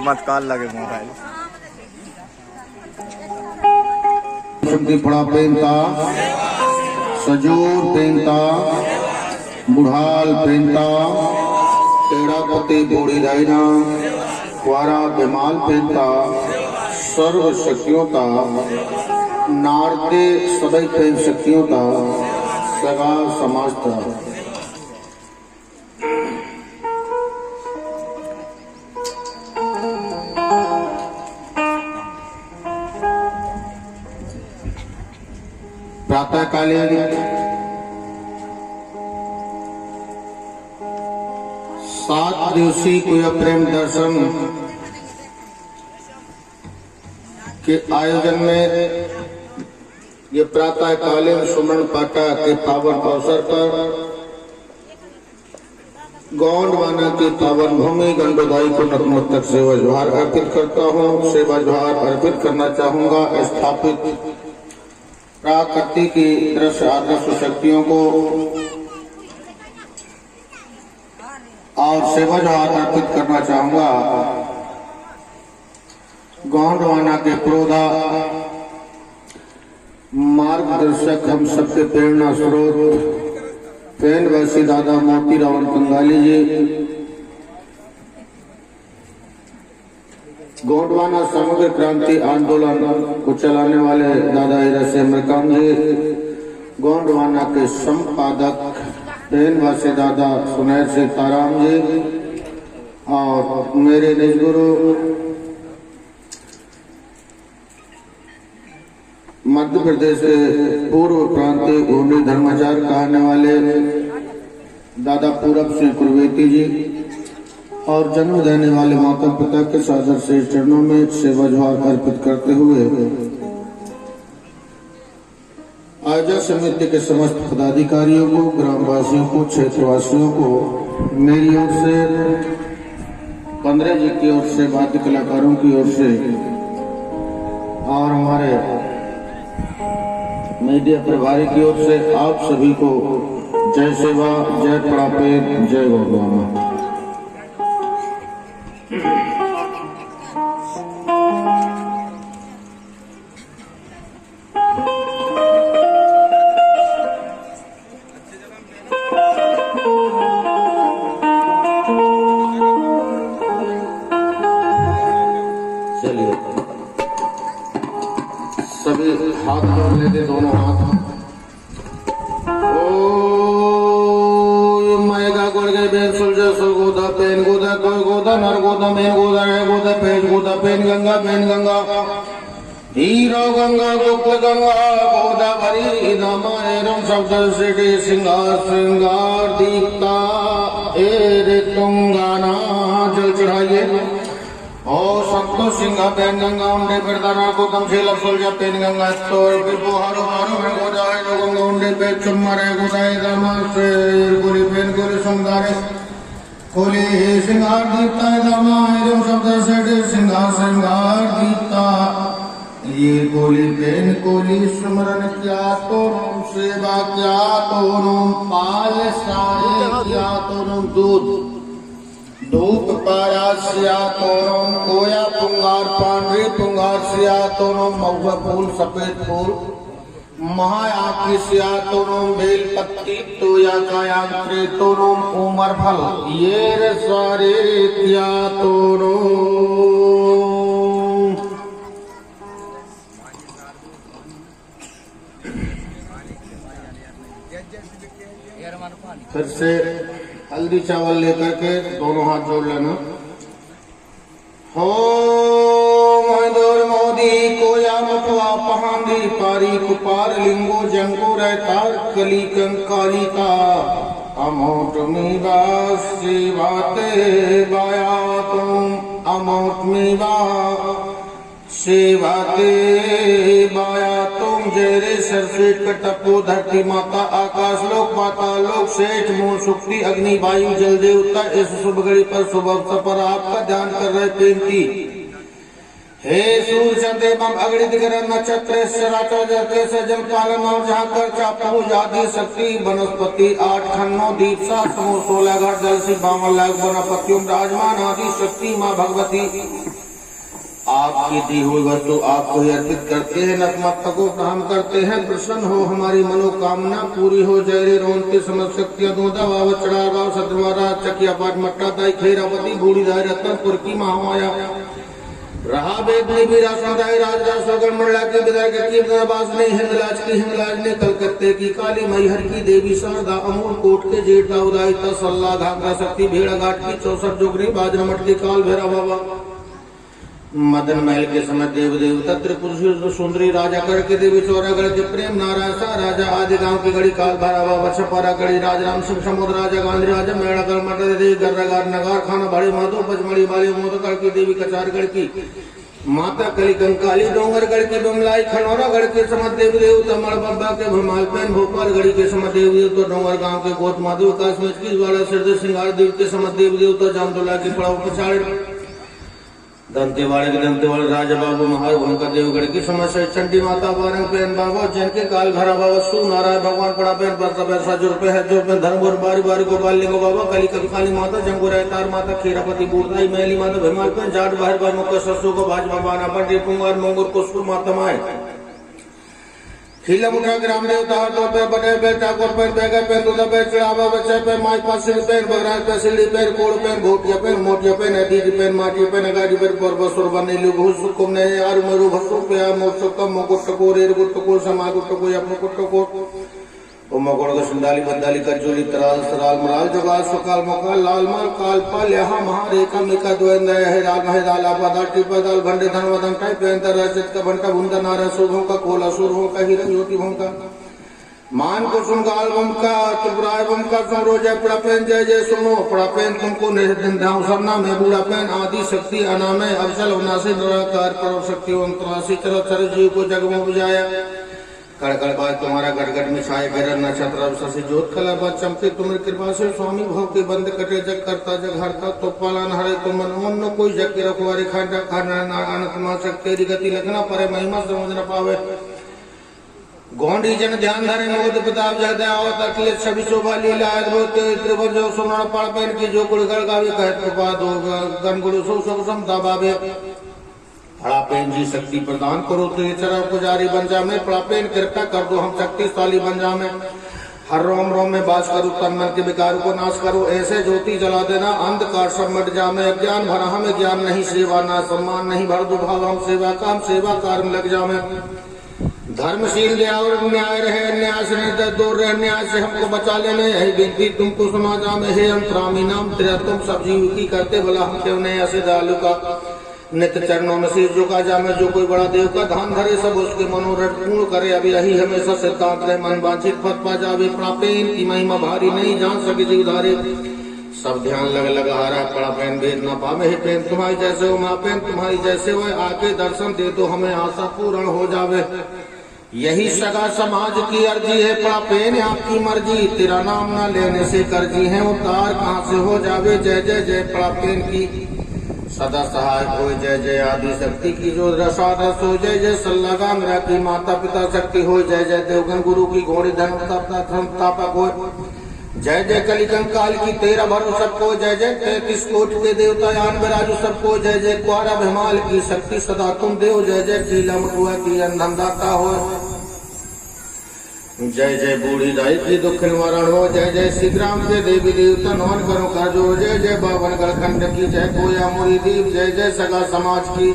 मत काल लगे मोबाइल फड़ा पहनता सजूर पहनता बुढ़ाल पहनता टेढ़ा पति बूढ़ी रहना कुआरा बेमाल पहनता सर्व शक्तियों का नारते सदै पहन शक्तियों का सगा समाजता प्रातः कालीन 7 दिवसीय कुया प्रेम दर्शन के आयोजन में ये प्रातः कालीन सुमन पाटा के पावन अवसर पर गौंडवाना की पावन भूमि गंडोदाई को नतमस्तक सेवा जोहार अर्पित करता हूँ। सेवा जोहार अर्पित करना चाहूंगा स्थापित प्रकृति की दृश्य आदर्श शक्तियों को और सेवा जोहार अर्पित करना चाहूंगा गोंडवाना के प्रोधा मार्गदर्शक हम सबके प्रेरणा स्रोत पेनवासी दादा मोती रावण कंगाली जी, गोंडवाना समग्र क्रांति आंदोलन को चलाने वाले दादा हीरा सिंह मरकाम जी, गोंडवाना के संपादक पेनवासी दादा सुनैर सिंह ताराम जी और मेरे निज गुरु मध्य प्रदेश के पूर्व प्रांतीय गोंडी धर्माचार्य कहने वाले दादा पूरब सिंह कुरवेती जी और जन्म देने वाले माता पिता के सादर से चरणों में सेवा जोहार अर्पित करते हुए आयोजक समिति के समस्त पदाधिकारियों को, ग्रामवासियों को, क्षेत्रवासियों को मेरी ओर से, 15 जी की ओर से, वाद्य कलाकारों की ओर से और हमारे मीडिया प्रभारी की ओर से आप सभी को जय सेवा, जय पड़ापे, जय गोंडवाना। चलिए सभी हाथ जोड़ लेते, दोनों हाथ। ओ मायगा गुड़ गए बेन सुलझा सुल गोदा पेन गोदा कोई गोदा नर गोदा मेन गोदा है गोदा पेन गंगा पेन गंगा हीरो गंगा गुप्त गंगा गोदावरी दामायरम शब्द सिटी सिंगार श्रृंगार दीप्ता रे तुंगाना जल चढ़ाइए ओ संतोष सिंह पेन गंगा उंडे बिरदाना को तमशील सुलझा पेन गंगा स्टोर बिबो हारो हारो में गोदा है गंगा उंडे पे चुम्मारे गोदाई दामा से गुरी पेन गुरी सुंगारे कोली सिंगार दीप्ता दामायरम शब्द सिटी सिंगार श्रृंगार दीप्ता ये कोली पेन कोली स्मरण क्या तो सेवा क्या तो पाल सारे क्या तो दूध धूप पाया सिया तोरम कोया पुंगार पांडरी पुंगार सिया तोरम महुआ फूल सफेद फूल महाया की सिया तोरम बेल पत्ती तोया कायांत्रे तोरम उमर फल ये रे सारे क्या तोरम। फिर से हल्दी चावल लेकर के दोनों हाथ जोड़ लेना। हो मधुर मोदी कोया मथुआ पहांदी पारी कुपार लिंगो जंगो रहतार कली कंकाली का अमोट मीवा सेवाते बाया तुम अमोट मीवा सेवाते बाया तुम जेरे सरफेट कटपो धरती माता आकाश लोक माता लोक सेठ मूल सुक्ति अग्नि वायु जल देवता इस शुभ घड़ी पर शुभ अवसर पर आपका ध्यान कर रहे बेनती हे सूर्य चंद्र एवं अगणित ग्रह नक्षत्र चराचर से जल पालन और जहाँ कर चापू आदि शक्ति वनस्पति 8 खन्नो दीप 7 समूह 16 घर जल से 52 लाख वनपतियों राजमान आदि शक्ति माँ भगवती आपकी दी हुई वस्तु आपको ही अर्पित करते हैं, नतमस्तक को प्रणाम करते हैं। प्रसन्न हो हमारी मनोकामना पूरी हो। जय रोनते समझ शक्तियां दूधा वाव चढ़ा वाव सद्वारा चकिया पाट मट्टा दाई खेरावती बूढ़ी दाई रत्नपुर की महामाया रहा वेद में भी रासदाई राजा सोगन मंडला की विदाई की बास ने हिंगलाज ने कलकत्ते की काली मैहर की देवी शारदा अमूल कोट के जेठा उदाई तसल्ला घाघरा शक्ति भेड़ा घाट की 64 जोगनी बाजरमठ की काल भैरा बाबा मदन महल के समय देव देवता त्रिपुर सुंदरी राजा कर के देवी चौरागढ़ के प्रेम नारायण सा राजा आदि गांव की गढ़ी काल भैरा बाबा छपारा गढ़ी राजराम सिंह समुद्र राजा गांधी राजा मेड़ागढ़ मटर देवी गर्रागार नगार खाना भाड़ी माधो पचमढ़ी वाली मोदगढ़ की देवी कचारगढ़ की माता कली कंकाली डोंगरगढ़ की बमलाई खनौरागढ़ के समझ देव देवता मड़बा के भमाल पैन भोपाल गढ़ी के समझ देव देवता डोंगर गांव के गोत माधव काश्मीर की वाला सिरदे सिंगार देव के समझ देव देवता जामदोला की पड़ाव पछाड़ दंतेवाड़े के दंतेवाड़े राजा बाबू महार भंकर देवगढ़ की समस्या चंडी माता बारंग पेन बाबा जिनके काल भरा बाबा सु नारायण भगवान पड़ा पेन बरसा पैसा जो रुपए है जो पेन धर्मपुर बारी बारी गोपाल लिंगो बाबा कली कंकाली माता जंगो तार माता खीरापति बूढ़ाई मैली माता भीमाल पेन जाट बाहर बार मुख्य ससु को भाजपा बाना पंडित कुंवर मोंगुर कुसुर माता माए खिला मुठा ग्राम देवता तो पे बड़े पे ठाकुर पे बेगा पे दूधा पे चढ़ावा बच्चे पे माई पासिल पे बगराज पे सिल्ली पे कोड़ पे भोटिया पे मोटिया पे नदी पे माटी पे नगाड़ी पे बरबसुर बने लुगु सुकुम ने यार मरु भसु पे मोक्ष का मोकुट को रेर गुट को समागुट को या मुकुट को ओ मकोड़ को संदाली बंदाली करजोली तराल सराल मराल जगाल सुकाल मोकाल लाल माल काल पाल यहां महारेखा मिका द्वंद है राग है दाला पदा टिपा दाल भंडे धन वदन टाइ पेंतर रचित का भंटा भुंदा नारा सुभों का कोला सुरभों का हिरण ज्योति भों का मान को सुन गाल बम का त्रिपुराय बम का सुन रोजे पड़ा पेन जय जय सुनो पड़ा पेन तुमको निर्धन ध्यान सरना में बूढ़ा पेन आदि शक्ति अनामय अवचल उनासी निराकार परम शक्ति ओम त्रासी चलो चर जीव को जग में बुझाया कड़कड़ बात तुम्हारा गड़गड़ में छाए गिरन नक्षत्र शशि ज्योत कला बात चमके तुम्हारी कृपा से स्वामी भव के बंद कटे जग करता जग हरता तो पालन हरे तुम मन न कोई जग के रखवारे खांडा खाना अनंत मा तेरी गति लगना परे महिमा समझ न पावे गौंडी जन ध्यान धरे मोद प्रताप जगदे आवत अखिलेश छवि शोभा लीला अद्भुत त्रिभुज जो सुमरण पड़ पेन की जो कुड़ गड़गावी कहत कृपा दो गणगुरु सो सब समता बाबे पड़ापेन जी शक्ति प्रदान करो तो ये चरण पुजारी बन जा में पड़ापेन कृपा कर दो हम शक्तिशाली बन जा में हर रोम रोम में बास करो तन मन के विकारों को नाश करो ऐसे ज्योति जला देना अंधकार सब मिट जा में अज्ञान भरा हमें ज्ञान नहीं सेवा ना सम्मान नहीं भर दो भाव हम सेवा काम सेवा कार्य लग जा में धर्मशील दया और न्याय रहे अन्याय से नहीं दूर रहे अन्याय से हमको बचा लेने यही विनती तुमको समाजा में हे अंतरामी नाम तेरा तुम सब जीव की करते भला हम क्यों नहीं ऐसे दयालु का नित्य चरणों में सिर झुका जा में जो कोई बड़ा देव का धान धरे सब उसके मनोरथ पूर्ण करे अब यही हमेशा सिद्धांत रहे मन वांछित फत पा जावे प्रापेन की महिमा भारी नहीं जान सके जीव धारे सब ध्यान लग हारा पड़ा पेन भेद न पावे हे पेन तुम्हारी जैसे हो माँ पेन तुम्हारी जैसे हो आके दर्शन दे तो हमें आशा पूर्ण हो जावे यही सगा समाज की अर्जी है पड़ा पेन आपकी मर्जी तेरा नाम न लेने से कर्जी है उतार कहाँ से हो जावे जय जय जय पड़ा पेन की सदा सहाय हो जय जय आदि शक्ति की जो रसारस हो जय जय सल्लागा मेरा की माता पिता शक्ति हो जय जय देवगन गुरु की घोड़ी धन तापक हो जय जय कली कंकाल की तेरा भरो सबको जय जय 33 कोटि के देवता यान बिराजु सबको जय जय कुआरा भीमाल की शक्ति सदा तुम देव जय जय कीला मटुआ की अंधनदाता हो जय जय बूढ़ी दाई की दुख निवारण हो जय जय श्री ग्राम के देवी देवता नौन करो काजो जय जय बावन खंड की जय कोया मुरी दीप जय जय सगा समाज की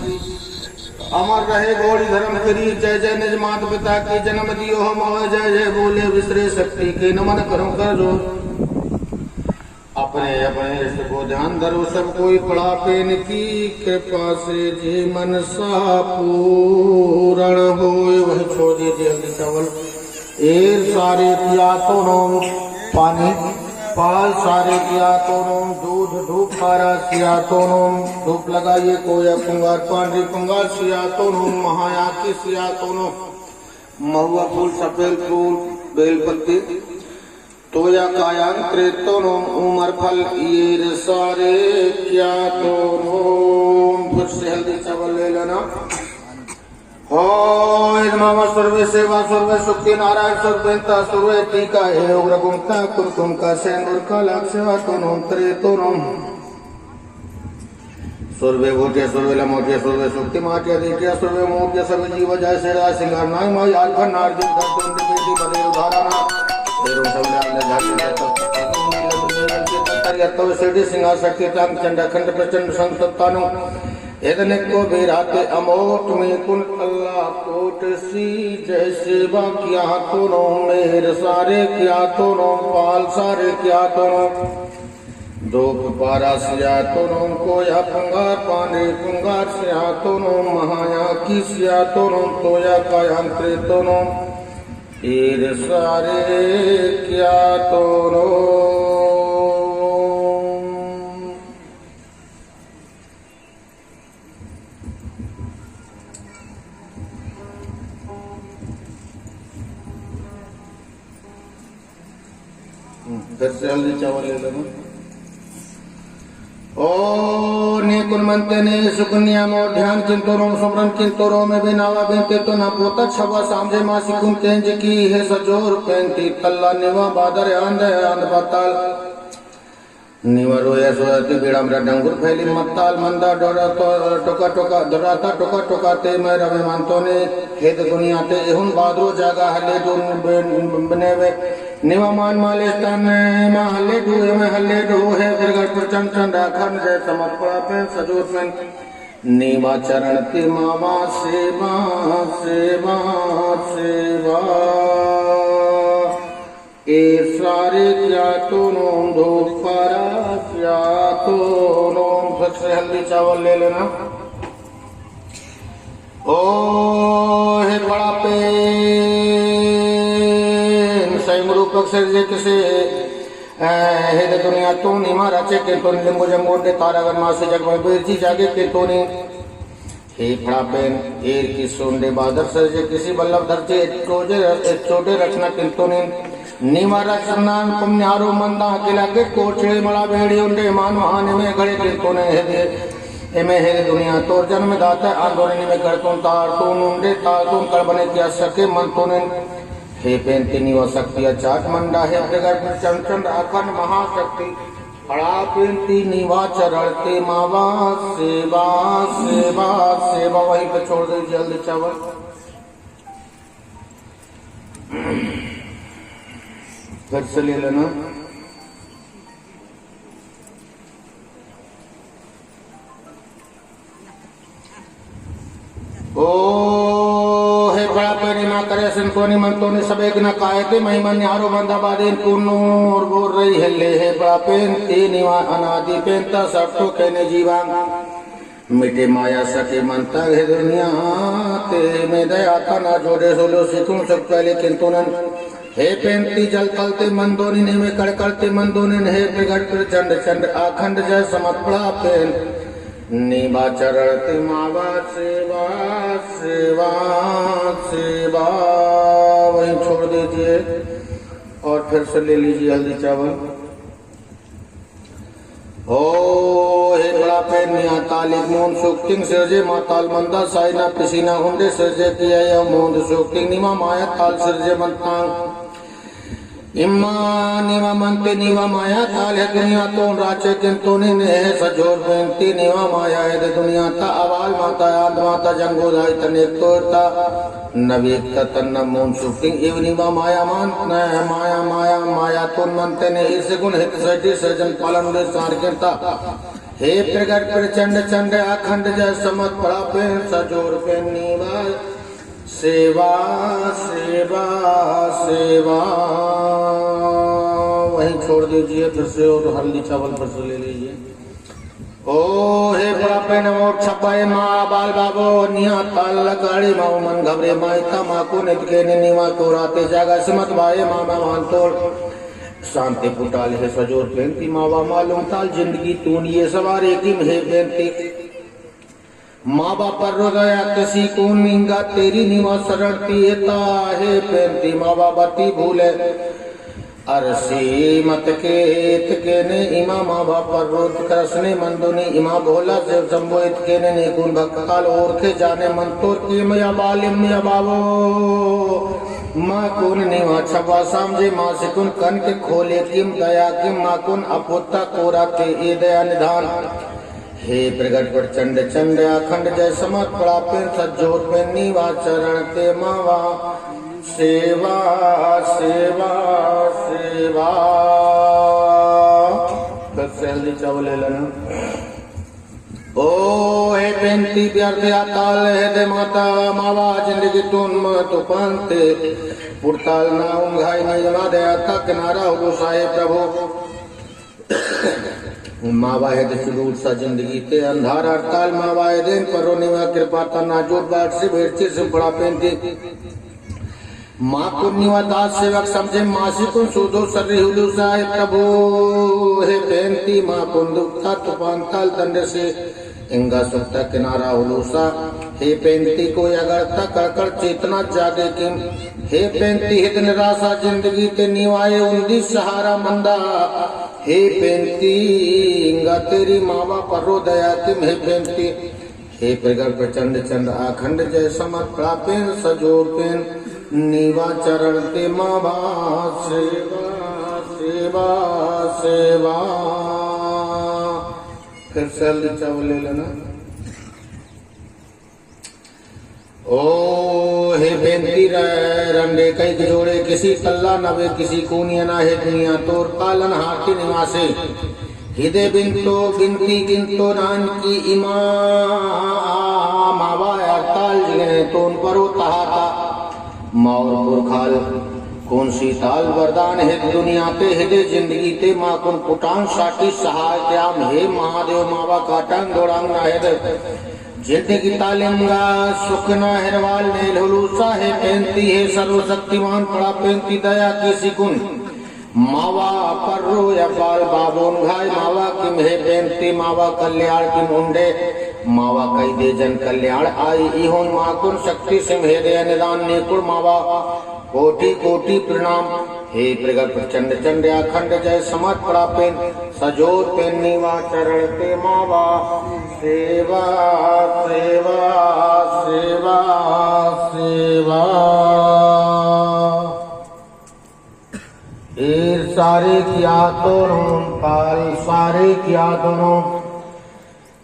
अमर रहे गौड़ी धर्म करी जय जय निज माता पिता की जन्म दियो हम जय जय बोले विसरे शक्ति के नमन करो कर जो अपने अपने इष्ट को ध्यान धरो सब कोई पड़ा पेन की कृपा से जी मन सा पूरण हो वही छोड़ दीजिए हल्दी चावल एर सारे किया तो नोम पानी पाल सारे किया तो नोम दूध धूप खारा किया तो नोम धूप लगाइए कोया पुंगार पांडरी पुंगार सिया तो नोम महाया की सिया तो नोम महुआ फूल सफेद फूल बेलपत्ती तोया कायांत्रे तो नोम उमर फल एर सारे किया तो नोम फिर से हल्दी चावल ले लेना मामा सर्वे सेवा सर्वे सुखी नारायण सर्वेंता सर्वे टीका है उग्र गुमता कुमकुम का सेंदूर का लाख सेवा तो नोम तरे तो नोम सुरवे भूटे सुरवेला मोटे सुरवे सुक्ति माटिया दीटिया सुरवे मोटे सभी जीव जय श्री सिंगार नाई माई आल्फा नारदी करते उनकी बेटी बदे उदाहरणा तेरो सबले आले झाड़ी तत्व सिद्धि सिंहार शक्ति तंग चंड खंड प्रचंड संततानु इतने को भी राते अमोट में कुल अल्लाह कोट सी जैसे बाकिया तो नो मेर सारे क्या तो नो पाल सारे क्या तो नो दो पारा सिया तो नो को या पंगार पाने पंगार सिया तो नो महाया की सिया तो नो तो या कायांत्रे तो नो एर सारे क्या तो नो घर से हल्दी चावल ले लेना ओ नेकुन मनते ने सुकन्या मोर ध्यान किंतोरो सुमरन किंतोरो में बिनावा बेते तो ना पोता छवा सामजे मासी कुन केंज की है सजोर पेंती तल्ला निवा बादर आंध बताल निवा रोया सोती बेड़ा मेरा डंगुर फैली मत्ताल मंदा डोरा तो टोका टोका दराता टोका टोका ते मैं रवे मानतो ने खेत दुनिया ते एहुन बादरो जागा हले जो बने वे निवा मान माले तन मा हले डूहे में हले डूहे फिर घर पर चंचन राखन जय समपड़ा पे सजोत में निवा चरण ते मामा सेवा सेवा सेवा ए सारे क्या तो नोम दो पारा क्या तो नोम सबसे हल्दी चावल ले लेना ओ हे बड़ा पे रूपक से किसे हे दुनिया तो निमा रचे के तो लिंबू जंगोडे तारागर मासे जग में बेरजी जागे के तो ने हे फड़ा पेन एर की सोंडे बादर सरजे किसी बल्लभ धरते छोटे रचना किंतु ने निमा रचना पुण्यारो मंदा अकेला के कोठे मड़ा भेड़ी उंडे मान महाने में खड़े किंतु ने हे एमे हे दुनिया तो जन्म दाता आंदोलन में कर तुम तार तू उंडे तार तुम कर बने क्या सके मन तो ने हे पेंती निवा शक्ति चाट मंडा है प्रगट चंचन अखंड महाशक्ति अड़ा पेंती निवा चरणते मावा सेवा सेवा सेवा वहीं पे छोड़ दे जल्दी चावल घर से ले लेना ओ हे बड़ा परिमा करे संतोनी मंतोनी सबे न कायते महिमन यारो बंदाबादीन कुन्नूर बोल रही है ले है बड़ा पेन तीन अनादि पेनता सबको कहने जीवांग मिटे माया सके मनता है दुनिया ते में दया था ना जोड़े सोलो सिखूं सब पहले किंतुनन हे पेंती जल तलते मंदोनी ने में कड़ करते मंदोनी ने हे प्रगट कर चंड चंड आखंड जय समपड़ा पेन निवा चरणते मावा सेवा सेवा सेवा वहीं छोड़ दीजिए और फिर से ले लीजिए हल्दी चावल ओ हे बड़ा पे निया तालिक मोन सुक्तिंग सिरजे माताल मंदा साइना पिसीना हुंडे सिरजे किया या मोन सुक्तिंग निमा माया ताल सिरजे मंतांग इम्मा निवा मनते निवा माया ताल है दुनिया तो राचे किंतु ने सजोर बेंती निवा माया है दुनिया ता अवाल माता आंध माता जंगो दाई तने तोरता नवीक तन मोन सुक्तिंग एव निवा माया मान माया माया माया तो मनते ने इस गुण हित सृष्टि सृजन पालन दे सार करता हे प्रगट पर चंड चंड अखंड जय समत पड़ा पे सजोर पे निवा सेवा सेवा सेवा वहीं छोड़ दीजिए फिर से और हल्दी चावल फिर से ले लीजिए ओ हे बड़ा पे नमो छपाए माँ बाल बाबो निया ताल लगाड़ी माँ मन घबरे माइता माँ को नित के निवा को राते जागा सिमत भाई माँ मैं मान तोड़ शांति पुटाल है सजोर पेंती मावा मालूम ताल जिंदगी तून ये सवार की महे पेंती माँ बाप पर रोया किसी को निंगा तेरी निवा सरड़ती है पेंती माँ बाबती भूले अरसी मत के ने इमा माँ बाप पर रोज करसने मंदुनी इमा भोला से संबोधित के ने गुण भक्ताल और के जाने मंतोर की मया बालिम या बाबो माँ कुन निवा छवा सामजे माँ से कुन कन के खोले किम दया किम माँ कुन अपुत्ता कोरा के ये दया निधान हे प्रगट प्रचंड चंड अखंड जय समर्थ पड़ा पेन सज्जोर पेन नीवा चरण ते मावा सेवा सेवा सेवा सहली चावल लेना ओ हे बेनती प्यारते अकाल है दे माता मावा जिंदगी तुम तो पांते पुरताल ना उंघाई निजना दे अता किनारा हो साहे प्रभु मावा है दे सुरूर सा जिंदगी ते अंधार हड़ताल मावा है दिन परो निवा कृपा तना जोड़ बाट से भेड़चे से बड़ा पेंती माँ को निवा दास सेवक समझे मासी को सुधो सर्री हुदू साहे प्रभु हे बेनती माँ को दुखता तूफान ताल दंड से इंगा सुखता किनारा हुलूसा हे पेंती को अगर तक कड़कड़ चेतना जागे किम हे पेंती हित निराशा जिंदगी ते निवाए उन्दी सहारा मंदा हे पेंती इंगा तेरी मावा परो दया किम हे पेंती हे प्रगट प्रचंड चंड अखंड जय समर्थ प्रापेन सजोर पेन नीवा चरण ते मावा सेवा सेवा सेवा फिर सैलरी चावल ले लेना ओ हे बेनती रंडे कई जोड़े किसी कल्ला नवे किसी कूनिया ना है दुनिया तोर पालन हाथी निवासे हृदय बिंतो गिनती गिनतो नान की इमा मावा अड़ताल जिने तो उन पर तहाता माउर पुरखाल कौन सी ताल वरदान है दुनिया ते हृदय जिंदगी ते माँ कुन पुटान साटी सहाय त्याम हे महादेव मावा काटांग दोड़ांग ना है जिंदगी तालिंगा सुख ना हिरवाल ने लुलूसा है पेंती है सर्वशक्तिमान पड़ा पेंती दया की सिकुन मावा पर्रो या बाल बाबोन घाय मावा किम है पेंती मावा कल्याण की मुंडे मावा कई दे जन कल्याण आई इहोन माकुन शक्ति सिंह हृदय निदान नेकुर मावा कोटि कोटि प्रणाम हे प्रगट प्रचंड चंड अखंड जय समर्थ पड़ा पेन सजोर पेन नीवा चरण ते मावा सेवा सेवा सेवा सेवा ईर सारे किया दोनों पाल सारे किया दोनों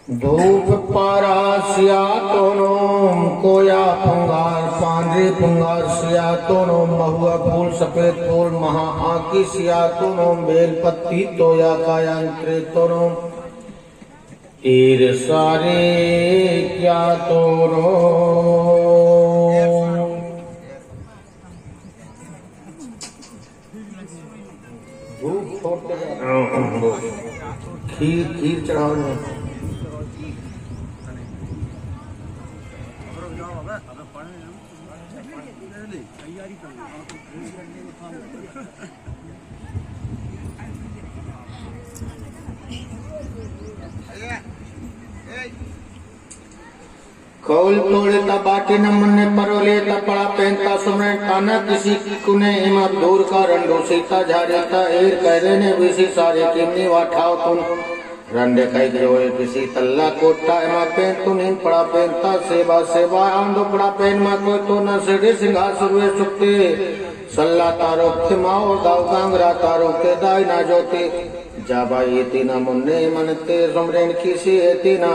धूप पारा सिया दोनों कोया पुंगार पांडे पुंगार सिया दोनों महुआ फूल सफेद फूल महा आकी सिया दोनों बेल पत्ती तोया कायांत्रे दोनों ईर सारे क्या दोनों धूप छोड़ते खीर खीर चढ़ाओ कौल तोड़े ता बाटी न मन्ने परोले ता पड़ा पहनता सुमने ताना किसी कुने हिमत दूर का रंडो सीता झारेता एर कहरे ने विसी सारे किमनी वाठाओ तुन रंडे कई ग्रोए किसी तल्ला कोटा एमा पेन तुन हिन पड़ा पहनता सेवा सेवा आंदो पड़ा पहन मा कोई तो न सेड़े सिंहासुर वे चुकते सल्ला तारो के माओ दाव कांगरा तारो के दाई ना जोते जाबा ये तीना मुन्ने मनते सुमरेन किसी है तीना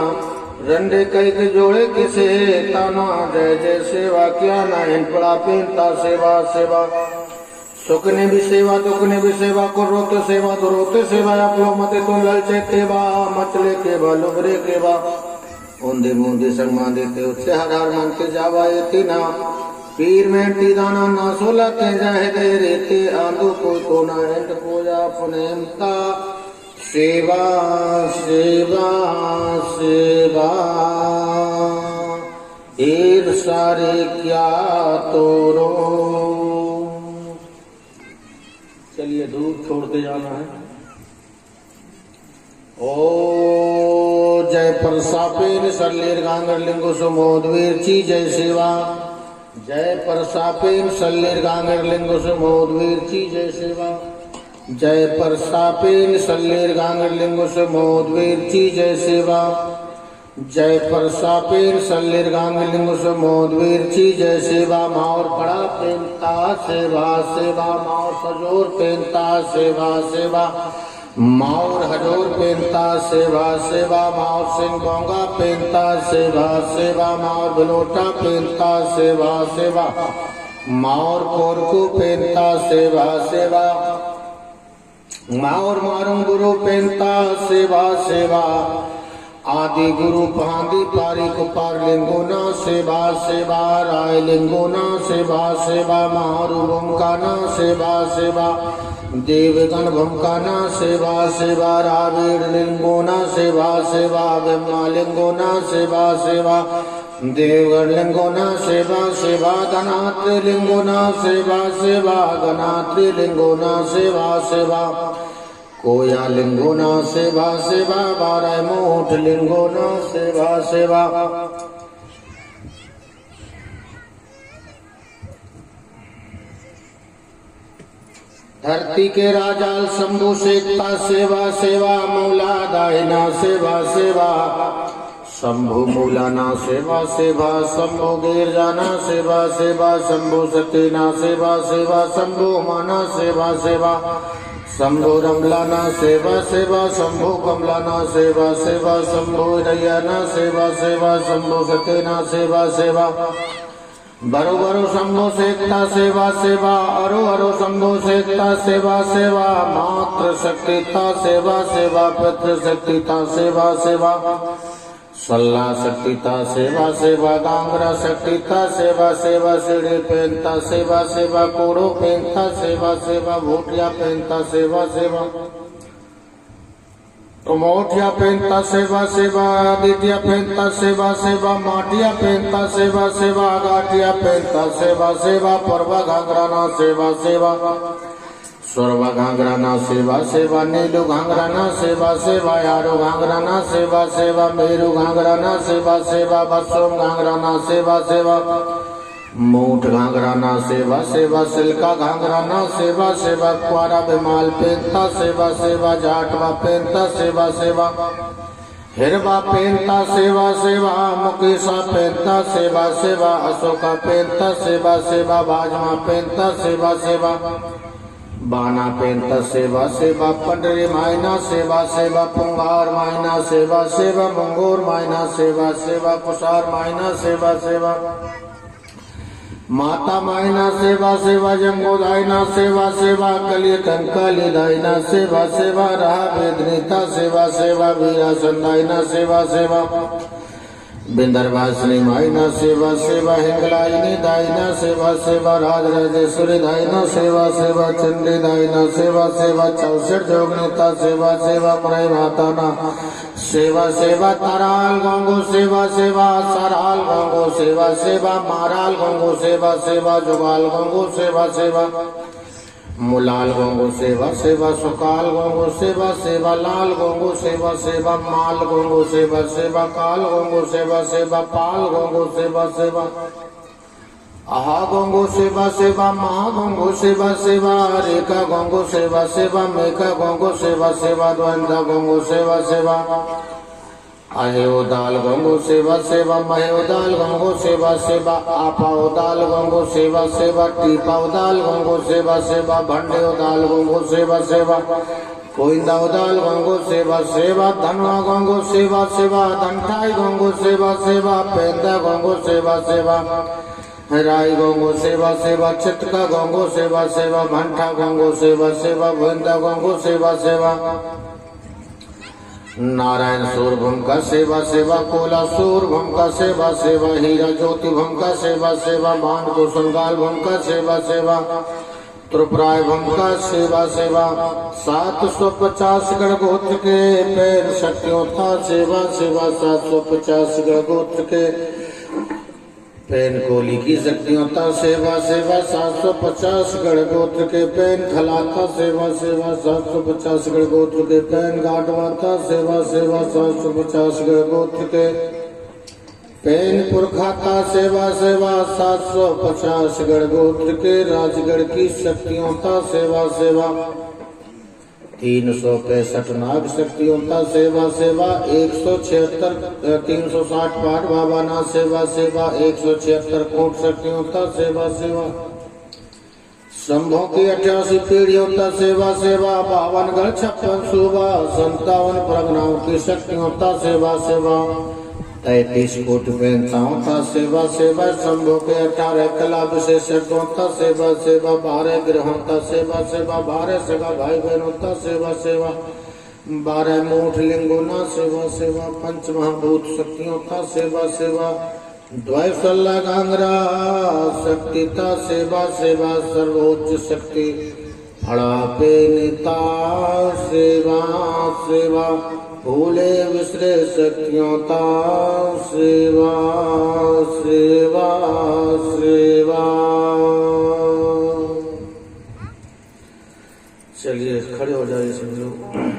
रंडे कई के जोड़े किसे ताना जय जय सेवा किया ना इन पड़ा पेनता सेवा सेवा सुख ने भी सेवा दुख ने भी सेवा को रोते सेवा तो रोते सेवा आप लोग मते तो ललचे के बा मचले के बा लुबरे के बा ओंदे मुंदे संग देते उससे हर हर मन के जावा ये तीना पीर में टी दाना ना सोला के जाए दे रेते आंदो को तो ना एंड पूजा पुनेमता सेवा सेवा सेवा एर सारे क्या तोरो चलिए दूर छोड़ते जाना है ओ जय परसापेन सल्लेर गांगर लिंगो सुमोदवीर ची जय सेवा जय परसापेन सल्लेर गांगर लिंगो सुमोदवीर ची जय सेवा जय परसापेन सल्लेर गांगर लिंगो सुमोदवीर ची जय सेवा जय परसापेन सल्लेर गांगर लिंगो सुमोदवीर ची जय सेवा मावर पड़ा पेनता सेवा सेवा मावर सजोर पेनता सेवा सेवा माउर हजूर पेंता सेवा सेवा माउर सिंह बोंगा पेंता सेवा सेवा माउर बलोटा पेंता सेवा सेवा माउर कोरकू पेंता सेवा सेवा माउर मारुम गुरु पेंता सेवा सेवा आदि गुरु पांदी पारी कुपार लिंगोना सेवा सेवा राय लिंगोना सेवा सेवा मारु भूमकाना सेवा सेवा देवगण भूमकाना सेवा सेवा रावीर लिंगोना सेवा सेवा ब्रह्मा लिंगोना सेवा सेवा देवगण लिंगोना सेवा सेवा धनात्रि लिंगोना सेवा सेवा गणात्रि लिंगोना सेवा सेवा कोया लिंगोना सेवा सेवा बारह मोठ लिंगोना सेवा सेवा धरती के राजा शंभु शेखता सेवा सेवा मौला दाहिना सेवा सेवा शंभु मौलाना सेवा सेवा शंभु गिर जाना सेवा सेवा शंभु सतीना सेवा सेवा शंभु माना सेवा सेवा शंभु रमलाना सेवा सेवा शंभु कमलाना सेवा सेवा शंभु रैयाना सेवा सेवा शंभु सतेना सेवा सेवा बरो बरो शंभु सेकता सेवा सेवा अरो अरो शंभु सेकता सेवा सेवा मात्र शक्तिता सेवा सेवा पितृ शक्तिता सेवा सेवा सल्ला शक्तिता सेवा सेवा गांगरा शक्तिता सेवा सेवा सीढ़ी पेंता सेवा सेवा कोड़ो पेंता सेवा सेवा भूटिया पेंता सेवा सेवा मोठिया पेंता सेवा सेवा आदित्य पेंता सेवा सेवा माटिया पेंता सेवा सेवा गाटिया पेंता सेवा सेवा पर्वा घाघराना सेवा सेवा स्वर्वा घाघराना सेवा सेवा नीलू घाघराना सेवा सेवा यारो घाघराना सेवा सेवा मेरू घाघराना सेवा सेवा बसोम घाघराना सेवा सेवा मूठ घाघराना सेवा सेवा सिल्का घाघराना सेवा सेवा क्वारा बिमाल पेंता सेवा सेवा जाटवा पेंता सेवा सेवा हिरवा पेंता सेवा सेवा मुकेशा पेंता सेवा सेवा अशोका पेंता सेवा सेवा बाजमा पेंता सेवा सेवा बाना पेंता सेवा सेवा पंडरी मायना सेवा सेवा पुंगार मायना सेवा सेवा मंगोर मायना सेवा सेवा कुसार मायना सेवा सेवा माता मायना सेवा सेवा जंगो दायना सेवा सेवा कली कंकाली दायना सेवा सेवा रहा वेदनीता सेवा सेवा वीरा संदायना सेवा सेवा बिंदरवासिनी मायना सेवा सेवा हिंगलायनी दायना सेवा सेवा राज राजेश्वरी दायना सेवा सेवा चंडी दायना सेवा सेवा 64 जोगनीता सेवा सेवा मुरई माताना सेवा सेवा ताराल गंगो सेवा सेवा सराल गंगो सेवा सेवा माराल गंगो सेवा सेवा जुगाल गंगो सेवा सेवा मुलाल गंगो सेवा सेवा सुकाल गंगो सेवा सेवा लाल गंगो सेवा सेवा माल गंगो सेवा सेवा काल गंगो सेवा सेवा पाल गंगो सेवा सेवा आहा गंगो सेवा सेवा महा गंगो सेवा सेवा रेखा गंगो सेवा सेवा मेघा गंगो सेवा सेवा द्वंद्व गंगो सेवा सेवा अयोदाल गंगो सेवा सेवा मयोदाल गंगो सेवा सेवा आपाओदाल गंगो सेवा सेवा टीपाओदाल गंगो सेवा सेवा भंडेओदाल गंगो सेवा सेवा कोइंदाओदाल गंगो सेवा सेवा धनवा गंगो सेवा सेवा धनठाई गंगो सेवा सेवा पेंदा गंगो सेवा सेवा राय गंगो सेवा सेवा चित्का गंगो सेवा सेवा भंठा गंगो सेवा सेवा भंदा गंगो सेवा सेवा नारायण सूरभम का सेवा सेवा कोला सूरभम का सेवा सेवा हीरा ज्योति भम का सेवा सेवा भान कुसुमगाल भम का सेवा सेवा त्रिपुराय भम का सेवा सेवा 750 गण गोत्र के पैर शक्तियों का सेवा सेवा 750 गण गोत्र के पैन कोली की शक्तियों का सेवा सेवा 750 गण गोत्र के पैन खलाता सेवा सेवा 750 गण गोत्र के पैन गाडवाता सेवा सेवा 750 गण गोत्र के पैन पुरखाता सेवा सेवा 750 गण गोत्र के राजगढ़ की शक्तियों का सेवा सेवा 365 नाग शक्तियों का सेवा सेवा 176 360 पाठ बाबाना सेवा सेवा 176 कोट शक्तियों का सेवा सेवा शंभों की 88 पीढ़ियों तक सेवा सेवा, 52 गढ़ 56 सूबा, 57 परगनाओं की शक्तियों तक सेवा सेवा, 33 कोटि बेनताओं तक सेवा सेवा, शंभों के 18 कला विशेषज्ञों तक सेवा सेवा, 12 ग्रहों तक सेवा सेवा, 12 सगा भाई बहनों तक सेवा सेवा, 12 मूठ लिंगों ना सेवा सेवा, 5 महाभूत शक्तियों का सेवा सेवा, द्वैसल्ला गांगरा शक्तिता सेवा सेवा, सर्वोच्च शक्ति हड़ापे नेता सेवा सेवा, भूले विसरे शक्तियों का सेवा सेवा सेवा। चलिए खड़े हो जाइए सब लोग।